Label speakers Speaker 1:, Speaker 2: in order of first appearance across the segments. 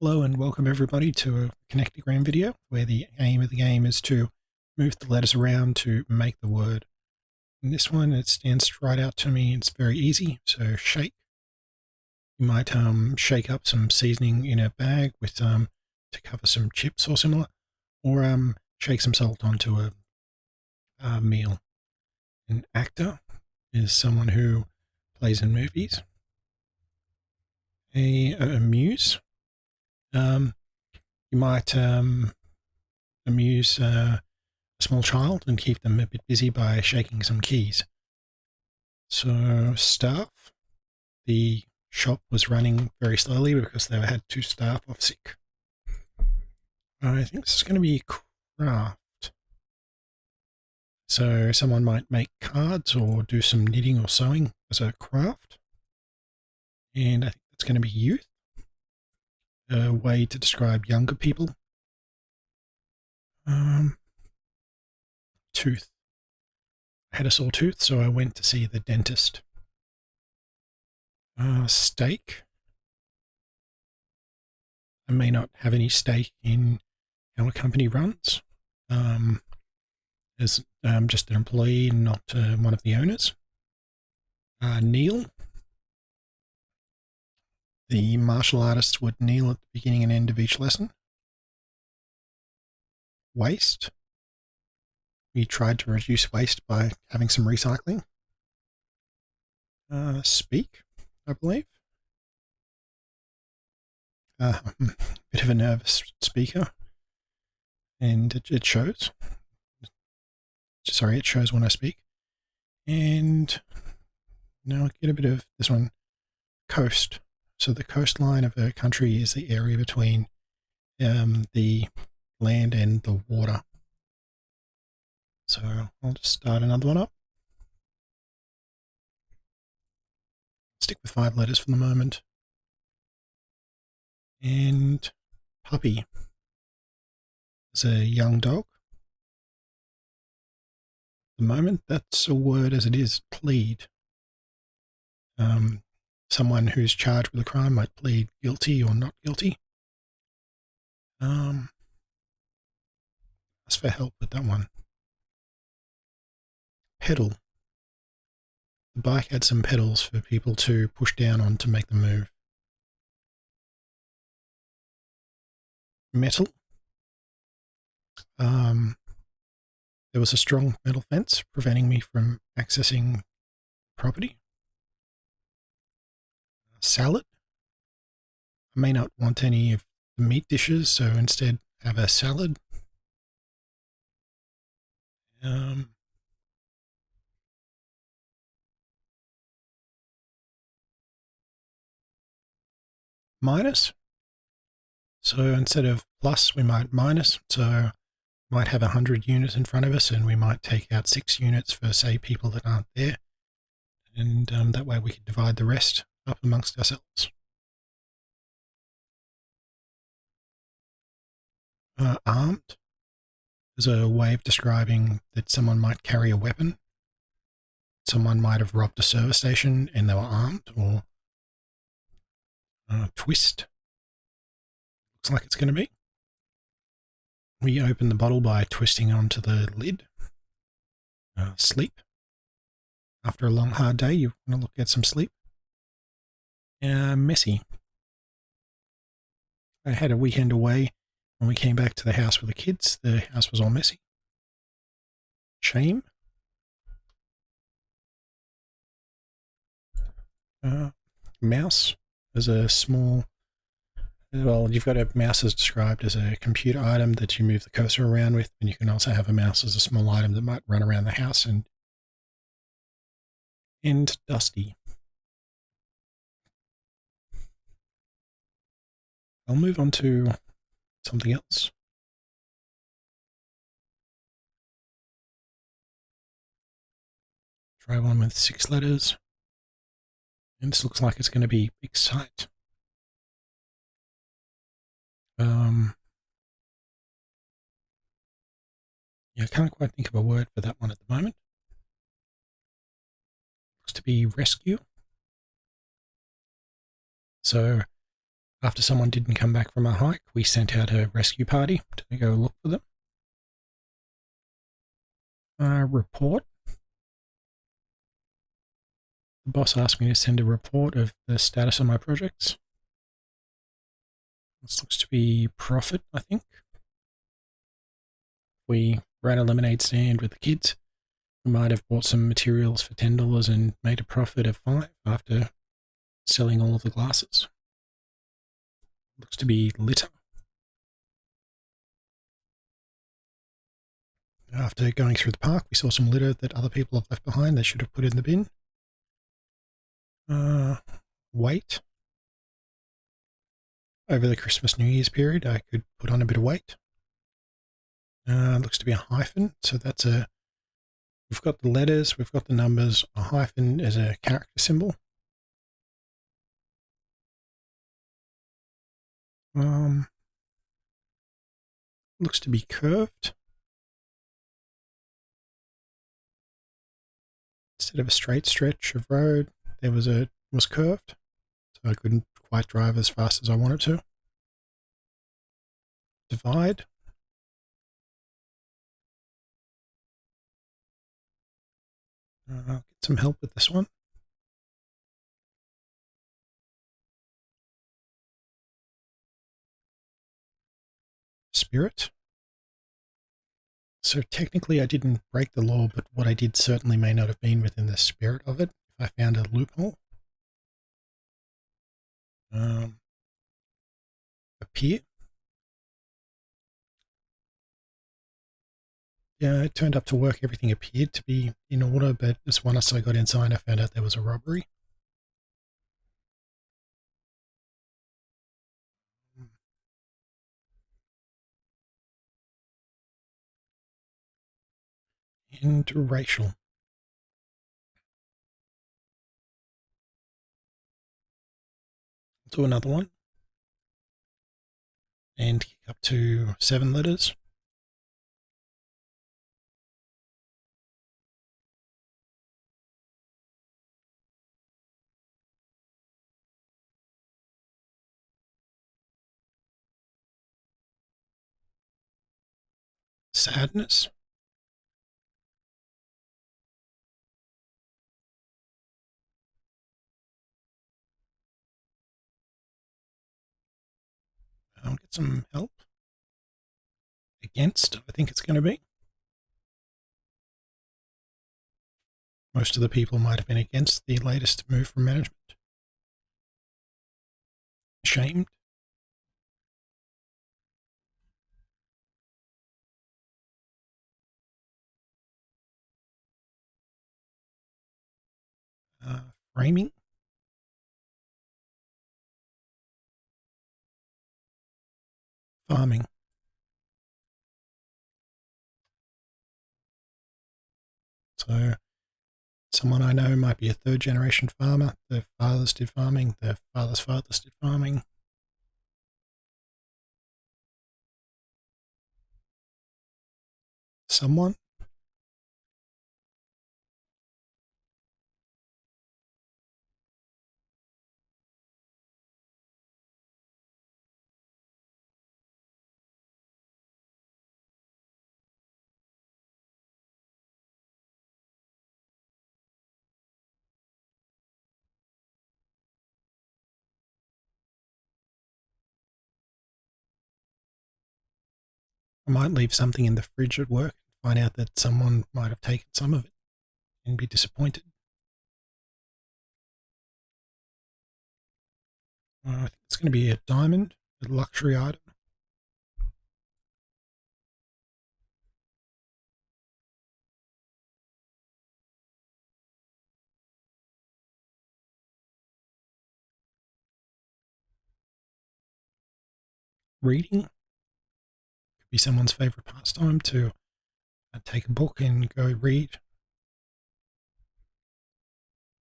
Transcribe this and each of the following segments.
Speaker 1: Hello and welcome everybody to a Connectagram video where the aim of the game is to move the letters around to make the word. In this one it stands right out to me, it's very easy, so shake. You might shake up some seasoning in a bag with to cover some chips or similar, or shake some salt onto a meal. An actor is someone who plays in movies. A muse. You might amuse a small child and keep them a bit busy by shaking some keys. So staff, the shop was running very slowly because they had 2 staff off sick. I think this is going to be craft. So someone might make cards or do some knitting or sewing as a craft. And I think that's going to be youth, a way to describe younger people. Tooth. I had a sore tooth, so I went to see the dentist. Steak. I may not have any stake in how a company runs, as I'm just an employee, not one of the owners. Kneel. The martial artists would kneel at the beginning and end of each lesson. Waste. We tried to reduce waste by having some recycling. Speak, I believe. Bit of a nervous speaker, and it shows. Sorry, it shows when I speak. And now I get a bit of this one. Coast. So the coastline of a country is the area between the land and the water. So I'll just start another one up. Stick with 5 letters for the moment. And puppy is a young dog. At the moment, that's a word as it is, plead. Someone who's charged with a crime might plead guilty or not guilty. Ask for help with that one. Pedal. The bike had some pedals for people to push down on to make them move. Metal. There was a strong metal fence preventing me from accessing property. Salad. I may not want any of the meat dishes, so instead have a salad. Minus. So instead of plus, we might minus. So might have 100 units in front of us, and we might take out 6 units for, say, people that aren't there. And that way we could divide the rest up amongst ourselves. Armed is a way of describing that someone might carry a weapon. Someone might have robbed a service station and they were armed, or twist. Looks like it's going to be. We open the bottle by twisting onto the lid. Sleep. After a long, hard day, you want to get some sleep. Messy. I had a weekend away. When we came back to the house with the kids, the house was all messy. Shame. Mouse is a small... Well, you've got a mouse as described as a computer item that you move the cursor around with, and you can also have a mouse as a small item that might run around the house. And dusty. I'll move on to something else. Try one with 6 letters. And this looks like it's going to be excite. Yeah, I can't quite think of a word for that one at the moment. Looks to be rescue. So After someone didn't come back from a hike, we sent out a rescue party to go look for them. Report. The boss asked me to send a report of the status of my projects. This looks to be profit, I think. We ran a lemonade stand with the kids. We might have bought some materials for $10 and made a profit of $5 after selling all of the glasses. Looks to be litter. After going through the park, we saw some litter that other people have left behind. They should have put in the bin. Weight. Over the Christmas New Year's period, I could put on a bit of weight. Looks to be a hyphen, so that's a... We've got the letters, we've got the numbers. A hyphen is a character symbol. Looks to be curved. Instead of a straight stretch of road, there was curved, so I couldn't quite drive as fast as I wanted to. Divide. Get some help with this one. Spirit. So technically I didn't break the law, but what I did certainly may not have been within the spirit of it if I found a loophole. Appear. Yeah, it turned up to work. Everything appeared to be in order, but as once I got inside, I found out there was a robbery. Interracial. Do another one. And kick up to 7 letters. Sadness. I'll get some help. Against, I think it's going to be. Most of the people might have been against the latest move from management. Ashamed. Framing. Farming. So someone I know might be a 3rd generation farmer. Their fathers did farming. Their fathers' fathers did farming. Someone. I might leave something in the fridge at work and find out that someone might have taken some of it and be disappointed. I think it's going to be a diamond, a luxury item. Reading. Could be someone's favourite pastime to take a book and go read.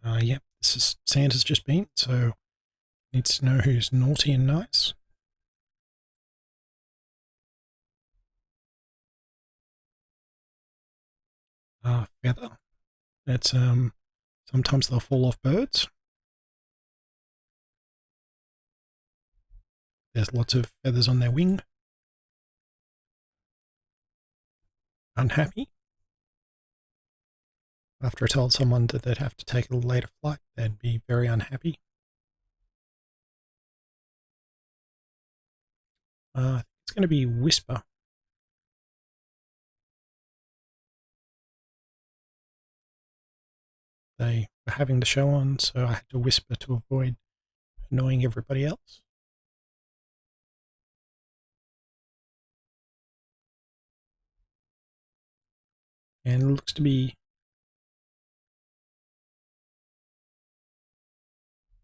Speaker 1: Yep, this is Santa's just been, so needs to know who's naughty and nice. Feather. That's sometimes they'll fall off birds. There's lots of feathers on their wing. Unhappy. After I told someone that they'd have to take a later flight, they'd be very unhappy. It's going to be Whisper. They were having the show on, so I had to whisper to avoid annoying everybody else. And it looks to be...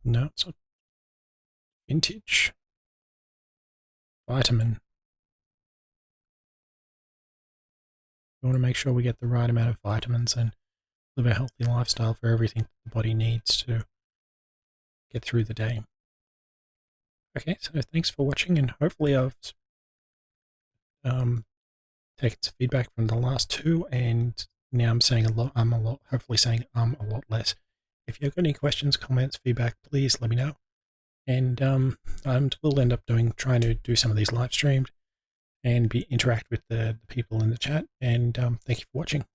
Speaker 1: No, it's not vintage. Vitamin. We want to make sure we get the right amount of vitamins and live a healthy lifestyle for everything the body needs to get through the day. Okay, so thanks for watching, and hopefully I've taken some feedback from the last two, and now I'm saying a lot, hopefully saying a lot less. If you've got any questions, comments, feedback, please let me know. And we'll end up trying to do some of these live streamed and interact with the people in the chat. And thank you for watching.